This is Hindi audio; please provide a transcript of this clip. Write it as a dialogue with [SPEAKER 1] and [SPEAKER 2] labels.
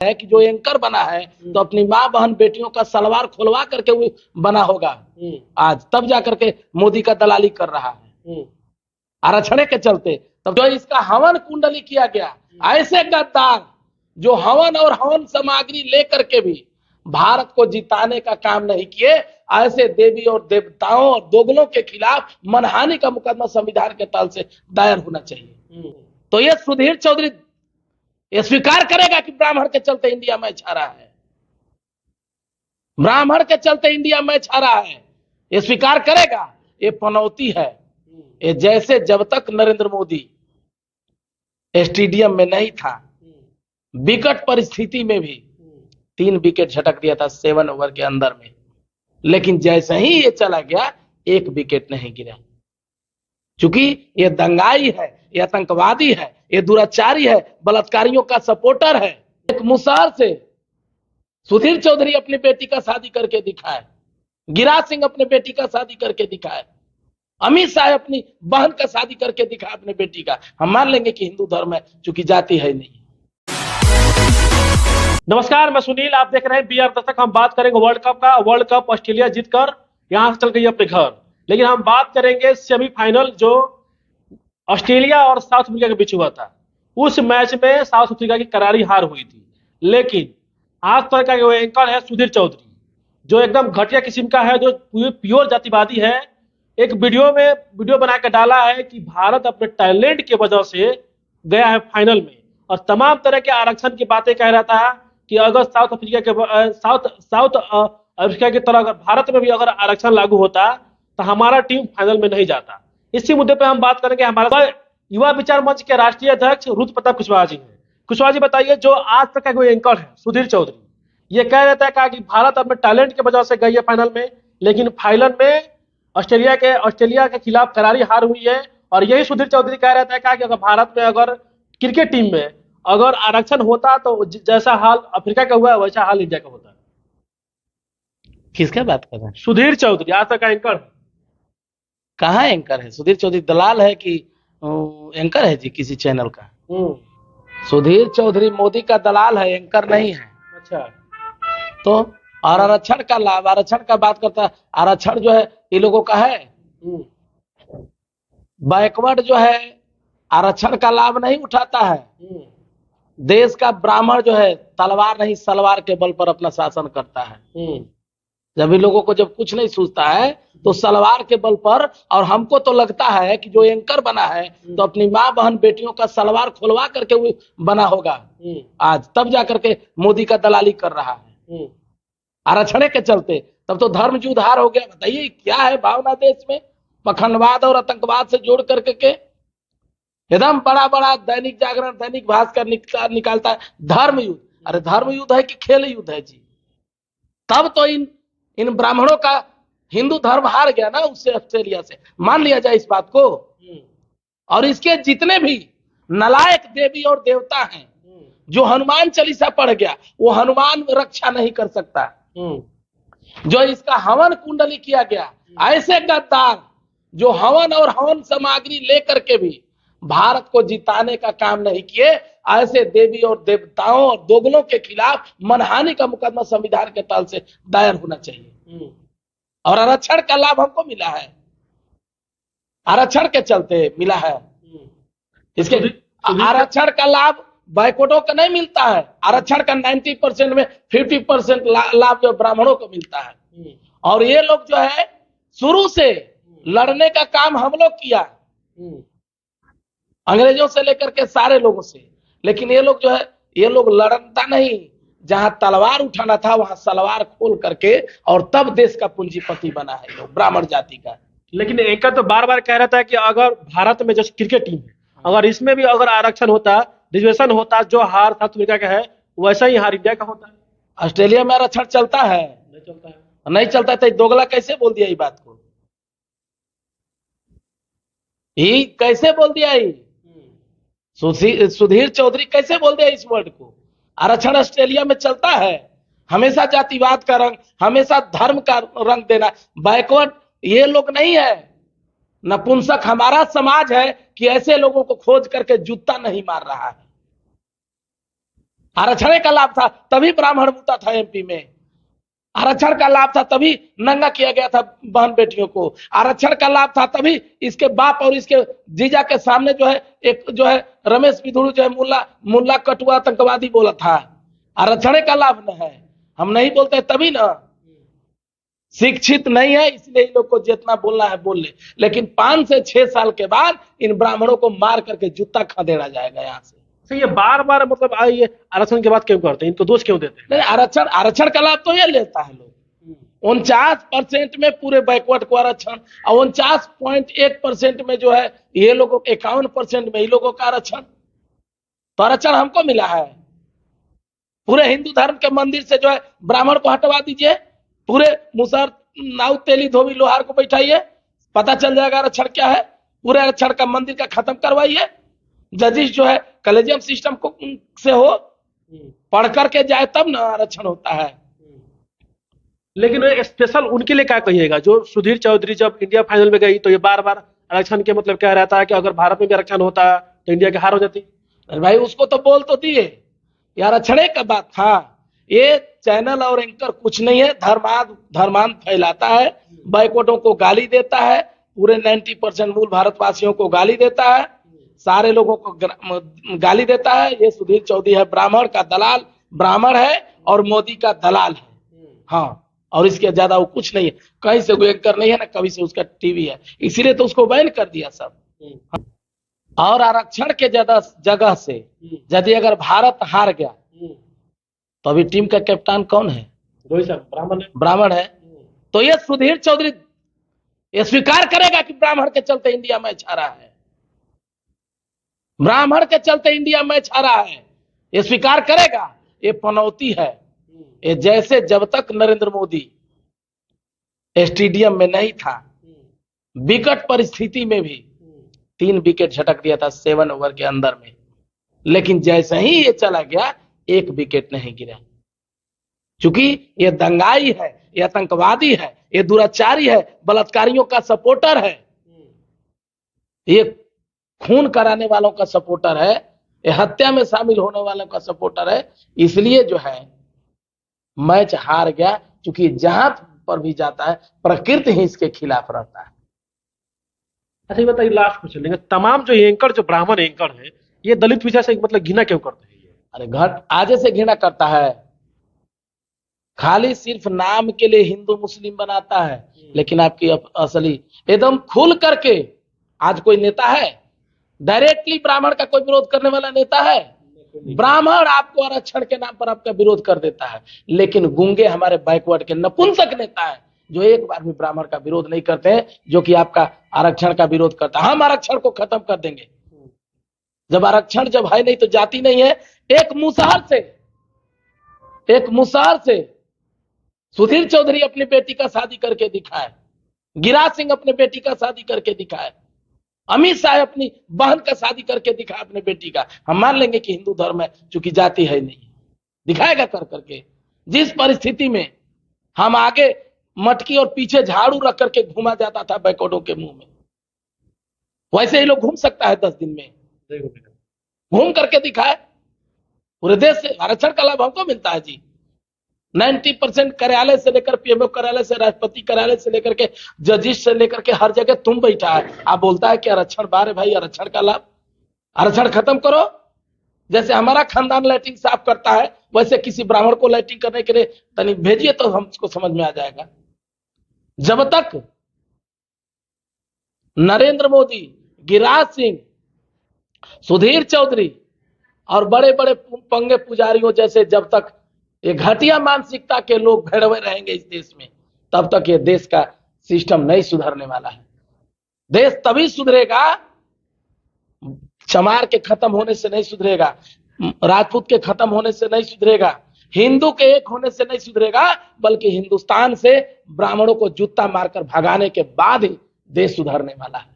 [SPEAKER 1] है कि जो एंकर बना है तो अपनी माँ बहन बेटियों का सलवार खोलवा करके वो बना होगा आज, तब जाकर के मोदी का दलाली कर रहा है आरक्षण के चलते। तब जो इसका हवन कुंडली किया गया, ऐसे गद्दार जो हवन और हवन सामग्री लेकर के भी भारत को जिताने का काम नहीं किए, ऐसे देवी और देवताओं और दोगलों के खिलाफ मनहानि का मुकदमा संविधान के तल से दायर होना चाहिए। तो ये सुधीर चौधरी ये स्वीकार करेगा कि ब्राह्मण के चलते इंडिया मैच हारा है, ब्राह्मण के चलते इंडिया मैच हारा है, ये स्वीकार करेगा। ये पनौती है। ये जैसे जब तक नरेंद्र मोदी स्टेडियम में नहीं था, विकट परिस्थिति में भी 3 विकेट झटक दिया था 7 ओवर के अंदर में, लेकिन जैसे ही ये चला गया 1 विकेट नहीं गिरा। क्योंकि ये दंगाई है, ये आतंकवादी है, ये दुराचारी है, बलात्कारियों का सपोर्टर है। एक मुसहर से सुधीर चौधरी अपनी बेटी का शादी करके दिखाए, गिरिराज सिंह अपने बेटी का शादी करके दिखाए, अमित शाह अपनी बहन का शादी करके दिखाए अपने बेटी का। हम मान लेंगे कि हिंदू धर्म है, चूंकि जाति है नहीं।
[SPEAKER 2] नमस्कार, मैं सुनील, आप देख रहे हैं बीआर दस्तक। हम बात करेंगे वर्ल्ड कप का। वर्ल्ड कप ऑस्ट्रेलिया जीतकर यहां से चल गई अपने घर, लेकिन हम बात करेंगे सेमीफाइनल जो ऑस्ट्रेलिया और साउथ अफ्रीका के बीच हुआ था। उस मैच में साउथ अफ्रीका की करारी हार हुई थी, लेकिन आज तक का जो एंकर है सुधीर चौधरी, जो एकदम घटिया किस्म का है, जो प्योर जातिवादी है, एक वीडियो बना के डाला है कि भारत अपने टैलेंट की वजह से गया है फाइनल में, और तमाम तरह के आरक्षण की बातें कह रहा था कि अगर साउथ अफ्रीका की तरह अगर भारत में भी अगर आरक्षण लागू होता तो हमारा टीम फाइनल में नहीं जाता। इसी मुद्दे पे हम बात करेंगे। हमारे युवा विचार मंच के राष्ट्रीय अध्यक्ष रुद्र प्रताप कुशवाहा जी हैं। कुशवाहा जी बताइए, जो आज तक का कोई एंकर है सुधीर चौधरी, ये कह रहा था कि भारत अपने टैलेंट की वजह से गई है फाइनल में, लेकिन फाइनल में ऑस्ट्रेलिया के खिलाफ करारी हार हुई है। और यही सुधीर चौधरी कह रहा था कि अगर भारत में अगर क्रिकेट टीम में अगर आरक्षण होता तो जैसा हाल अफ्रीका का हुआ है वैसा हाल इंडिया का होता।
[SPEAKER 1] किसका बात कर रहे हैं?
[SPEAKER 2] सुधीर चौधरी आज तक का एंकर।
[SPEAKER 1] कहाँ एंकर है सुधीर चौधरी? दलाल है कि एंकर है जी किसी चैनल का? सुधीर चौधरी मोदी का दलाल है, एंकर नहीं है।
[SPEAKER 2] अच्छा,
[SPEAKER 1] तो और आरक्षण का लाभ, आरक्षण का बात करता है, आरक्षण जो है ये लोगों का है। बैकवर्ड जो है आरक्षण का लाभ नहीं उठाता है। देश का ब्राह्मण जो है तलवार नहीं सलवार के बल पर अपना शासन करता है। जब इन लोगों को जब कुछ नहीं सूझता है तो सलवार के बल पर, और हमको तो लगता है कि जो एंकर बना है तो अपनी माँ बहन बेटियों का सलवार खोलवा करके वो बना होगा आज, तब जाकर के मोदी का दलाली कर रहा है आरक्षण के चलते। तब तो धर्म युद्ध हार हो गया। बताइए क्या है भावना देश में, पखंडवाद और आतंकवाद से जोड़ करके के एकदम बड़ा बड़ा दैनिक जागरण, दैनिक भास्कर निकालता है धर्म युद्ध। अरे धर्म युद्ध है कि खेल युद्ध है जी? तब तो इन ब्राह्मणों का हिंदू धर्म हार गया ना उससे, ऑस्ट्रेलिया से। मान लिया जाए इस बात को। और इसके जितने भी नालायक देवी और देवता हैं, जो हनुमान चालीसा पढ़ गया वो हनुमान रक्षा नहीं कर सकता। जो इसका हवन कुंडली किया गया, ऐसे गद्दार जो हवन और हवन सामग्री लेकर के भी भारत को जिताने का काम नहीं किए, ऐसे देवी और देवताओं और दोगलों के खिलाफ मनहानि का मुकदमा संविधान के तल से दायर होना चाहिए। और आरक्षण का लाभ हमको मिला है, आरक्षण के चलते मिला है। इसके आरक्षण का लाभ बैकवर्डों का नहीं मिलता है। आरक्षण का 90% में 50% लाभ जो ब्राह्मणों को मिलता है। और ये लोग जो है शुरू से लड़ने का काम हम लोग किया, अंग्रेजों से लेकर के सारे लोगों से, लेकिन ये लोग जो है ये लोग लड़ता नहीं, जहां तलवार उठाना था वहां सलवार खोल करके, और तब देश का पूंजीपति बना है लोग ब्राह्मण जाति का।
[SPEAKER 2] लेकिन एंकर तो बार बार कह रहा था कि अगर भारत में जैसे क्रिकेट टीम है, अगर इसमें भी अगर आरक्षण होता, रिजर्वेशन होता, जो हार साउथ अफ्रीका का है वैसा ही हार इंडिया का होता है।
[SPEAKER 1] ऑस्ट्रेलिया में आरक्षण चलता है?
[SPEAKER 2] नहीं चलता है।
[SPEAKER 1] नहीं चलता है तो दोगला कैसे बोल दिया ये बात को? ये कैसे बोल दिया? सुधीर चौधरी कैसे बोल दिया इस वर्ड को? आरक्षण ऑस्ट्रेलिया में चलता है। हमेशा जातिवाद का रंग, हमेशा धर्म का रंग देना। बैकवर्ड ये लोग नहीं है, नपुंसक हमारा समाज है कि ऐसे लोगों को खोज करके जूता नहीं मार रहा है। आरक्षण का लाभ था तभी ब्राह्मण मुता था एमपी में, आरक्षण का लाभ था तभी नंगा किया गया था बहन बेटियों को, आरक्षण का लाभ था तभी इसके बाप और इसके जीजा के सामने जो है एक जो है रमेश बिधुड़ू जो है मुल्ला कटुआ आतंकवादी बोला था। आरक्षण का लाभ न है, हम नहीं बोलते तभी ना, शिक्षित नहीं है इसलिए इन लोग को जितना बोलना है बोल ले, लेकिन 5 से 6 साल के बाद इन ब्राह्मणों को मार करके जूता खदेड़ा जाएगा यहाँ से।
[SPEAKER 2] तो ये बार बार मतलब ये आरक्षण की बात क्यों करते हैं, इनको दोष क्यों देते हैं?
[SPEAKER 1] नहीं, आरक्षण का लाभ तो ये लेता है लोग, 49% में पूरे बैकवर्ड को आरक्षण, और 49.1% में जो है ये लोगों 51% में ये लोगों का आरक्षण, तो आरक्षण हमको मिला है। पूरे हिंदू धर्म के मंदिर से जो है ब्राह्मण को हटवा दीजिए, पूरे मुसहर नाउ तेली धोबी लोहार को बैठाइए, पता चल जाएगा आरक्षण क्या है, पूरे आरक्षण का मंदिर का खत्म करवाइए, जजिस जो है कॉलेजियम सिस्टम को से हो, पढ़ करके जाए तब ना आरक्षण होता है।
[SPEAKER 2] लेकिन स्पेशल उनके लिए क्या कहिएगा जो सुधीर चौधरी जब इंडिया फाइनल में गई तो ये बार बार आरक्षण के मतलब क्या रहता है कि अगर भारत में भी आरक्षण होता तो इंडिया की हार हो जाती?
[SPEAKER 1] अरे भाई उसको तो बोल तो दिए यार, आरक्षण का बात था, ये चैनल और एंकर कुछ नहीं है, धर्मांध फैलाता है, बैकवर्डों को गाली देता है, पूरे 90% मूल भारतवासियों को गाली देता है, सारे लोगों को गाली देता है। ये सुधीर चौधरी है ब्राह्मण का दलाल, ब्राह्मण है और मोदी का दलाल है, हाँ, और इसके ज्यादा वो कुछ नहीं है, कहीं से कोई एंकर नहीं है ना कभी से उसका टीवी है, इसीलिए तो उसको बैन कर दिया सब। और आरक्षण के जगह से यदि अगर भारत हार गया तो अभी टीम का कप्तान कौन है?
[SPEAKER 2] रोहित शर्मा
[SPEAKER 1] ब्राह्मण है। तो ये सुधीर चौधरी ये स्वीकार करेगा कि ब्राह्मण के चलते इंडिया मैच हारा है, ब्राह्मण के चलते इंडिया मैच हारा है, ये स्वीकार करेगा? ये पनौती है। ये जैसे जब तक नरेंद्र मोदी स्टेडियम में नहीं था, विकट परिस्थिति में भी 3 विकेट झटक दिया था 7 ओवर के अंदर में, लेकिन जैसे ही ये चला गया 1 विकेट नहीं गिरा, क्योंकि ये दंगाई है, ये आतंकवादी है, ये दुराचारी है, बलात्कारियों का सपोर्टर है, ये खून कराने वालों का सपोर्टर है, ये हत्या में शामिल होने वालों का सपोर्टर है, इसलिए जो है मैच हार गया, क्योंकि जहां पर भी जाता है प्रकृति ही इसके खिलाफ रहता है।
[SPEAKER 2] अच्छा ये बताइए, लास्ट क्वेश्चन लेंगे, तमाम जो एंकर जो ब्राह्मण एंकर हैं ये दलित विषय से मतलब घृणा क्यों करते हैं? ये
[SPEAKER 1] अरे घट आजे से घृणा करता है, खाली सिर्फ नाम के लिए हिंदू मुस्लिम बनाता है, लेकिन आपकी असली एकदम खुल करके आज कोई नेता है डायरेक्टली ब्राह्मण का कोई विरोध करने वाला नेता है? ब्राह्मण आपको आरक्षण के नाम पर आपका विरोध कर देता है, लेकिन गूंगे हमारे बैकवर्ड के नपुंसक नेता है जो एक बार भी ब्राह्मण का विरोध नहीं करते हैं, जो कि आपका आरक्षण का विरोध करता है। हम आरक्षण को खत्म कर देंगे, जब आरक्षण जब है नहीं तो जाति नहीं है। एक मुसहर से सुधीर चौधरी अपनी बेटी का शादी करके दिखाए, गिरिराज सिंह अपने बेटी का शादी करके दिखाए, अमित शाह अपनी बहन का शादी करके दिखा अपने बेटी का। हम मान लेंगे कि हिंदू धर्म है, चूंकि जाति है नहीं, दिखाएगा कर करके। जिस परिस्थिति में हम आगे मटकी और पीछे झाड़ू रख करके घूमा जाता था बैकवर्डों के मुंह में, वैसे ही लोग घूम सकता है 10 दिन में, घूम करके दिखाए। पूरे देश से आरक्षण का लाभ हमको मिलता है जी, 90% कार्यालय से लेकर पीएमओ कार्यालय से, राष्ट्रपति कार्यालय से लेकर के जजिस से लेकर के हर जगह तुम बैठा है। आप बोलता है कि आरक्षण बारे भाई, आरक्षण का लाभ, आरक्षण खत्म करो। जैसे हमारा खानदान लैट्रिन साफ करता है, वैसे किसी ब्राह्मण को लैट्रिन करने के लिए तनी भेजिए तो हमको समझ में आ जाएगा। जब तक नरेंद्र मोदी, गिरिराज सिंह, सुधीर चौधरी और बड़े बड़े पंगे पुजारियों जैसे जब तक ये घटिया मानसिकता के लोग भेड़वे रहेंगे इस देश में, तब तक ये देश का सिस्टम नहीं सुधरने वाला है। देश तभी सुधरेगा, चमार के खत्म होने से नहीं सुधरेगा, राजपूत के खत्म होने से नहीं सुधरेगा, हिंदू के एक होने से नहीं सुधरेगा, बल्कि हिंदुस्तान से ब्राह्मणों को जूता मारकर भगाने के बाद ही देश सुधरने वाला है।